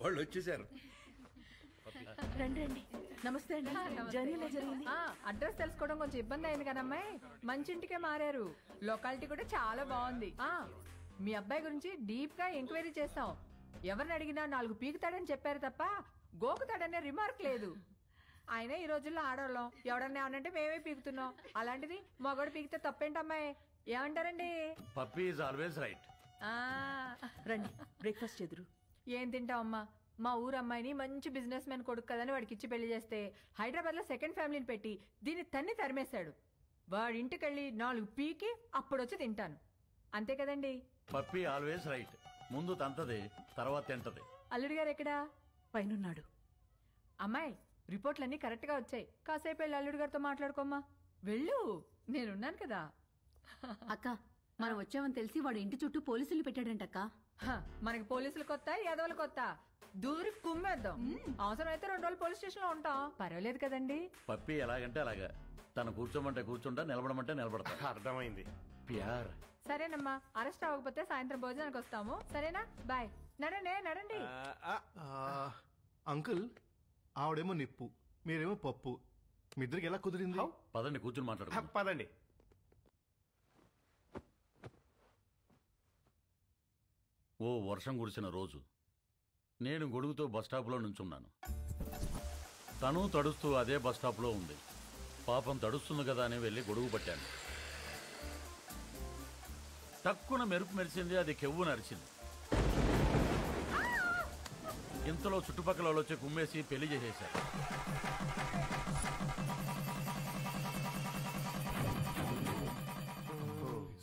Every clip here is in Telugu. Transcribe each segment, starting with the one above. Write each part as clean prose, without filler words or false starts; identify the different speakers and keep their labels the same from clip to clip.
Speaker 1: వాళ్ళు వచ్చేసారు.
Speaker 2: రండి రండి. నమస్తే అండి. జర్నీ ఎలా జరిగింది?
Speaker 3: అడ్రస్ తెలుసుకోవడం కొంచెం ఇబ్బంది అయింది కదమ్మాయి. మంచి ఇంటికే మారారు. లొకాలిటీ కూడా చాలా బాగుంది. మీ అబ్బాయి గురించి డీప్ గా ఎంక్వైరీ చేస్తాం. ఎవరిని అడిగినా 4 పీకుతాడని చెప్పారు తప్ప గోకుతాడనే రిమార్క్ లేదు. ఆయన ఈ రోజుల్లో ఆడవాళ్ళం ఎవడన్నా ఏమనంటే మేమే పీకుతున్నాం. అలాంటిది మగోడు పీకితే తప్పేంటమ్మాయి? ఏమంటారండి?
Speaker 4: Puppy is always right.
Speaker 2: రండి బ్రేక్ఫాస్ట్ చెదురు.
Speaker 3: ఏం తింటావమ్మా? మా ఊరు అమ్మాయిని మంచి బిజినెస్ మ్యాన్ కొడుకు కదని వాడికి ఇచ్చి పెళ్లి చేస్తే హైదరాబాద్ లో సెకండ్ ఫ్యామిలీని పెట్టి దీన్ని తరిమేశాడు. వాడి ఇంటికెళ్ళి 4 పీకి అప్పుడొచ్చి తింటాను. అంతే కదండి?
Speaker 4: Puppy always right. ముందు తంతది, తర్వాత తింటది.
Speaker 3: అల్లుడి గారు ఎక్కడా?
Speaker 2: పైనున్నాడు.
Speaker 3: అమ్మాయి రిపోర్ట్లన్నీ కరెక్ట్ గా వచ్చాయి. కాసేపు వెళ్ళి అల్లుడి గారితో మాట్లాడుకోమ్మా. వెళ్ళు, నేనున్నాను కదా.
Speaker 5: అక్క మనం వచ్చామని తెలిసి వాడు ఇంటి చుట్టూ పోలీసులు పెట్టాడంటక్క.
Speaker 3: మనకి పోలీసులు కొత్త, యాదవులు కొత్త. దూరి కుమ్మేద్దాం. అవసరమైతే 2 రోజులు పోలీస్ స్టేషన్ లో ఉంటాం. పర్వాలేదు కదండి?
Speaker 4: పప్పీ ఎలాగంటే అలాగా. తను కూర్చోమంటే కూర్చుంటా, నిలబడమంటే నిలబడతా.
Speaker 6: అర్థమైంది.
Speaker 4: ప్యార్.
Speaker 3: సరేనమ్మా, అరెస్ట్ అవ్వకపోతే సాయంత్రం భోజనానికి వస్తాము. సరేనా? బాయ్. నడండి.
Speaker 7: అంకుల్, ఆవిడేమో నిప్పు, మీరేమో పప్పు. మీ ఇద్దరికి ఎలా కుదిరింది?
Speaker 4: పదండి కూర్చుని మాట్లాడు.
Speaker 6: పదండి.
Speaker 4: ఓ వర్షం కురిసిన రోజు నేను గొడుగుతో బస్టాప్లో నుంచున్నాను. తను తడుస్తూ అదే బస్టాప్లో ఉంది. పాపం తడుస్తుంది కదా అని వెళ్ళి గొడుగు పట్టాను. తక్కువ మెరుపు మెరిసింది, అది కెవ్వు నరిచింది. ఇంతలో చుట్టుపక్కల వాళ్ళు వచ్చి కుమ్మేసి పెళ్లి చేసేశారు.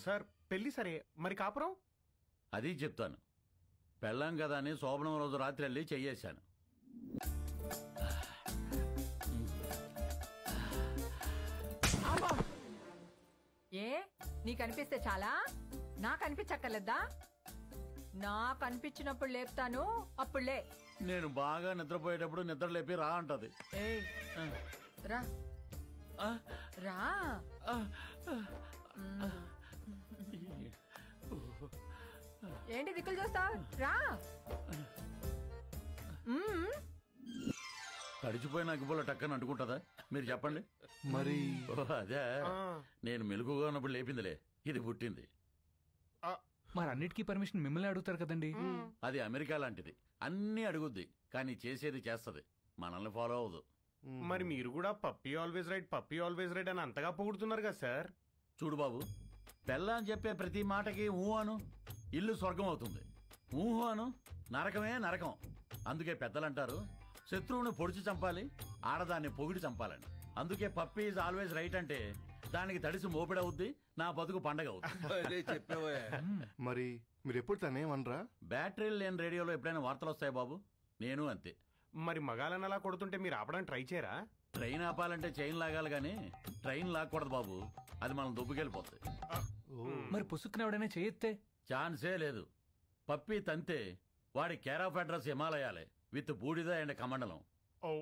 Speaker 6: సార్ పెళ్లి సరే, మరి కాపురం?
Speaker 4: అది చెప్తాను. పెళ్ళాం కదా అని శోభనం రోజు రాత్రి వెళ్ళి చెయ్యేశాను.
Speaker 3: ఏ నీకు అనిపిస్తే చాలా? నాకు అనిపించక్కర్లేదా? నాకు అనిపించినప్పుడు లేపుతాను, అప్పుడులే.
Speaker 4: నేను బాగా నిద్రపోయేటప్పుడు నిద్ర లేపి రా అంటది.
Speaker 3: రా రా. ఏంటి దిక్కులు చూస్తావు? రా.
Speaker 4: తడిచిపోయిన అగ్గిపుల్ల టక్కని అంటుకుంటుందా? మీరు చెప్పండి.
Speaker 7: మరి
Speaker 4: అదే నేను మెలుగుగా ఉన్నప్పుడు లేపిందిలే, ఇది పుట్టింది.
Speaker 8: మరి అన్నిటికీ పర్మిషన్ మిమ్మల్ని అడుగుతారు కదండి.
Speaker 4: అది అమెరికా లాంటిది, అన్నీ అడుగుద్ది కానీ చేసేది చేస్తది, మనల్ని ఫాలో అవ్వదు.
Speaker 6: మరి మీరు కూడా పప్పీ ఆల్వేస్ రైట్ అని అంతగా పొగుడుతున్నారు కదా సార్.
Speaker 4: చూడు బాబు, పెళ్ళాం చెప్పే ప్రతి మాటకి ఊహు అను, ఇల్లు స్వర్గం అవుతుంది. ఊహు అను, నరకమే నరకం. అందుకే పెద్దలంటారు శత్రువుని పొడిచి చంపాలి, ఆడదాన్ని పొగిడి చంపాలని. అందుకే పప్పీ ఈజ్ ఆల్వేస్ రైట్ అంటే దానికి తడిసి మోపిడవుద్ది, నా బతుకు పండగ అవుతుంది.
Speaker 7: మరి మీరు ఎప్పుడు తనేమనరా?
Speaker 4: బ్యాటరీలు లేని రేడియోలో ఎప్పుడైనా వార్తలు వస్తాయి బాబు, నేను అంతే.
Speaker 6: మరి మగాలని అలా కొడుతుంటే మీరు ఆపడానికి ట్రై చేయరా?
Speaker 4: ట్రైన్ ఆపాలంటే చైన్ లాగాలి గానీ ట్రైన్ లాక్కూడదు బాబు, అది మనం దుబ్బుకెళ్ళిపోతుంది.
Speaker 8: మరి పుసుక్కునవడనే చేయెత్తే
Speaker 4: ఛాన్సే లేదు. పప్పీ తంతే వాడి కేర్ ఆఫ్ అడ్రస్ హిమాలయాలే, విత్ బూడిద అండ్ కమండలం.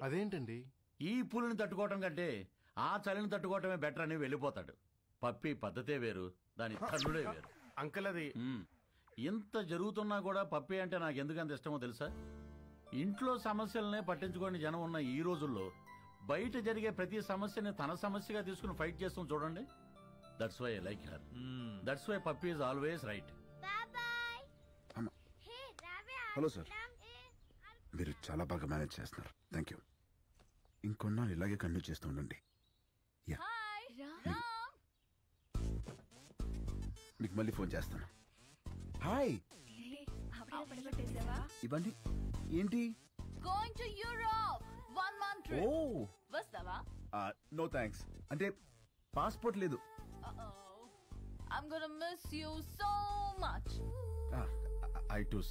Speaker 7: అదేంటండి?
Speaker 4: ఈ పులిని తట్టుకోవటం కంటే ఆ చలిని తట్టుకోవటమే బెటర్ అని వెళ్ళిపోతాడు. పప్పీ పద్ధతే వేరు, దాని తల్లుడే వేరు.
Speaker 6: అంకుల్ అది
Speaker 4: ఇంత జరుగుతున్నా కూడా పప్పీ అంటే నాకు ఎందుకంత ఇష్టమో తెలుసా? ఇంట్లో సమస్యలనే పట్టించుకోని జనం ఉన్న ఈ రోజుల్లో బయట జరిగే ప్రతి సమస్యని తన సమస్యగా తీసుకుని ఫైట్ చేస్తాం చూడండి. That's why I like her. That's why puppy is always right.
Speaker 1: Hello sir, మీరు చాలా బాగా మేనేజ్ చేస్తున్నారు. Thank you. ఇంకొన్నాళ్ళు ఇలాగే కంటిన్యూ చేస్తూ ఉండండి. మీకు మళ్ళీ ఫోన్ చేస్తాను. హాయ్, ఇవ్వండి. ఏంటి?
Speaker 5: Going to Europe 1 month trip.
Speaker 1: ఓ
Speaker 5: వస్తావా?
Speaker 1: No thanks. అంటే పాస్పోర్ట్ లేదు.
Speaker 5: I'm gonna miss you so much.
Speaker 1: I too.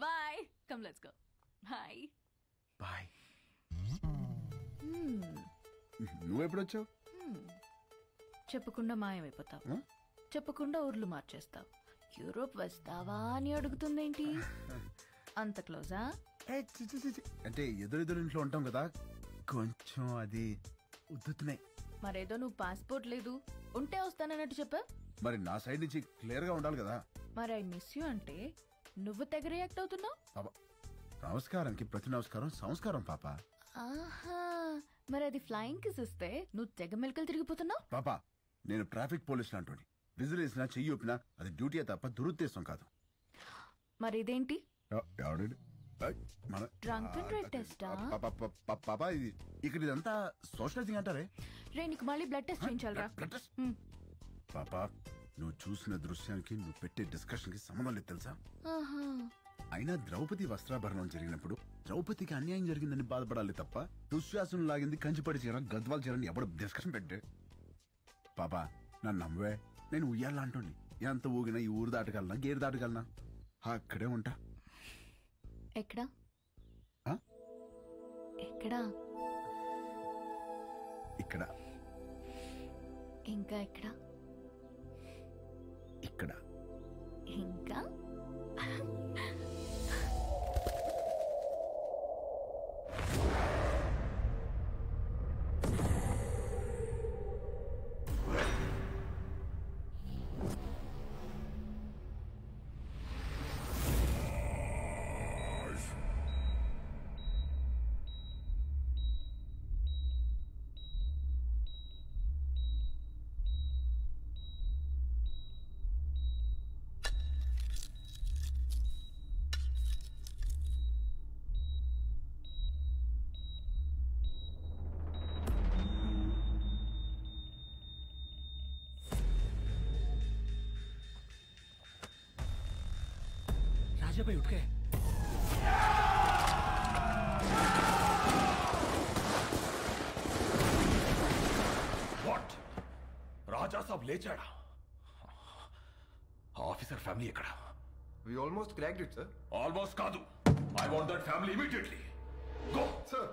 Speaker 5: Bye. Come, let's go. Bye.
Speaker 1: Bye. నువ్వెప్పుడు వచ్చావు?
Speaker 5: చెప్పకుండా మాయమైపోతావు, చెప్పకుండా ఊర్లు మార్చేస్తావు. యూరోప్ వస్తావా అని అడుగుతుందేంటి? అంత క్లోజా?
Speaker 1: అంటే ఎదురెదురు ఇంట్లో ఉంటాం కదా, కొంచెం అది ఉద్దుతున్నాయి.
Speaker 5: మరేదో నువ్వు పాస్పోర్ట్ లేదు, ఉంటే వస్తానన్నట్టు చెప్పా.
Speaker 1: మరి నా సైడ్ నుంచి క్లియర్ గా ఉండాలి కదా.
Speaker 5: మరి ఐ మిస్ యూ అంటే నువ్వు తెగ రియాక్ట్ అవుతున్నావు.
Speaker 1: పాప నమస్కారానికి ప్రతి నమస్కారం సంస్కారం పాప.
Speaker 5: ఆహా, మరి అది ఫ్లయింగ్ కిస్ ఇస్తే నువ్వు తెగ మెలకలు తిరిగిపోతున్నావు.
Speaker 1: పాప నేను ట్రాఫిక్ పోలీస్ లాంటి విజిల్ వేసినా చెయ్యి ఊపినా అది డ్యూటీ తప్ప దురుద్దేశం కాదు.
Speaker 5: మరి ఇదేంటి
Speaker 1: ఎవడండి?
Speaker 5: డ్రంక్ అండ్ డ్రైవ్ టెస్టా?
Speaker 1: పాప ఇది ఇక్కడ ఇదంతా సోషలైజింగ్ అంటారే.
Speaker 5: రే నీకు మళ్ళీ బ్లడ్ టెస్ట్ చేయించాలరా.
Speaker 1: పాప నువ్వు చూసిన దృశ్యానికి నువ్వు పెట్టే డిస్కషన్ కి సంబంధం లేదు తెలుసా. అయినా ద్రౌపది వస్త్రాభరణం జరిగినప్పుడు ద్రౌపదికి అన్యాయం జరిగిందని బాధపడాలి తప్ప దుశ్శాసనం లాగింది కంచిపడి చీర గద్వాల చీరని ఎవడు డిస్కషన్ పెట్టే. పాపా నన్ను నమ్మవే, నేను ఉయ్యాలా అంటోండి. ఎంత ఊగినా ఈ ఊరు దాటగలనా గేరు దాటగలనా? అక్కడే ఉంటా.
Speaker 5: ఎక్కడా ఎక్కడా?
Speaker 1: ఇక్కడ.
Speaker 5: ఇంకా ఎక్కడా?
Speaker 1: ఇక్కడ.
Speaker 5: ఇంకా
Speaker 8: भाई उठ गए।
Speaker 9: What? రాజా సాబ్ లేచాడా? ఆఫీసర్ ఫ్యామిలీ ఎక్కడ?
Speaker 10: We almost cracked it, sir.
Speaker 9: Almost కాదు. I want that family immediately. Go,
Speaker 10: sir.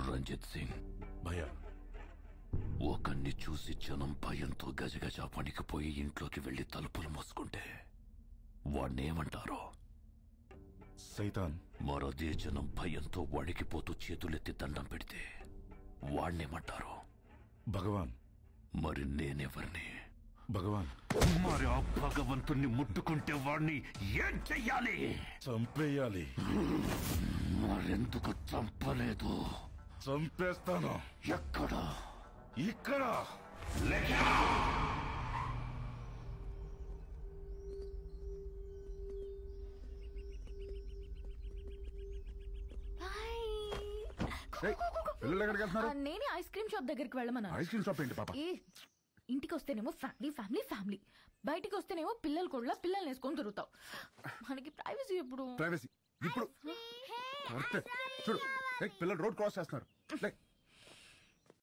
Speaker 9: Ranjit Singh భయ్యా, ఒకరిని చూసి జనం భయంతో గజగజ వణికిపోయి ఇంట్లోకి వెళ్లి తలుపులు మూసుకుంటే వాణ్ణేమంటారో?
Speaker 11: సైతాన్.
Speaker 9: మరదే జనం భయంతో వణికిపోతూ చేతులెత్తి దండం పెడితే వాణ్ణేమంటారో?
Speaker 11: భగవాన్.
Speaker 9: మరి నేనెవరిని?
Speaker 11: భగవాన్.
Speaker 9: మరి ఆ భగవంతుణ్ణి ముట్టుకుంటే వాణ్ణి ఏం చెయ్యాలి?
Speaker 11: చంపేయాలి.
Speaker 9: మరెందుకు చంపలేదు?
Speaker 11: చంపేస్తాను.
Speaker 9: ఎక్కడ?
Speaker 11: ఇక్కడ.
Speaker 1: పిల్లలు ఎక్కడికి వెళ్తున్నారు?
Speaker 5: నేనే ఐస్ క్రీమ్ షాప్ దగ్గరికి వెళ్ళమన్నాను.
Speaker 1: ఐస్ క్రీమ్ షాప్ ఏంటి పాప?
Speaker 5: ఇంటికి వస్తేనేమో ఫ్యామిలీ ఫ్యామిలీ ఫ్యామిలీ, బయటికి వస్తేనేమో పిల్లలు కూడా పిల్లల్ని వేసుకొని తిరుగుతావు. మనకి ప్రైవసీ ఎప్పుడు?
Speaker 1: ప్రైవసీ ఇప్పుడు చూడు, పిల్లలు రోడ్ క్రాస్ చేస్తున్నారు.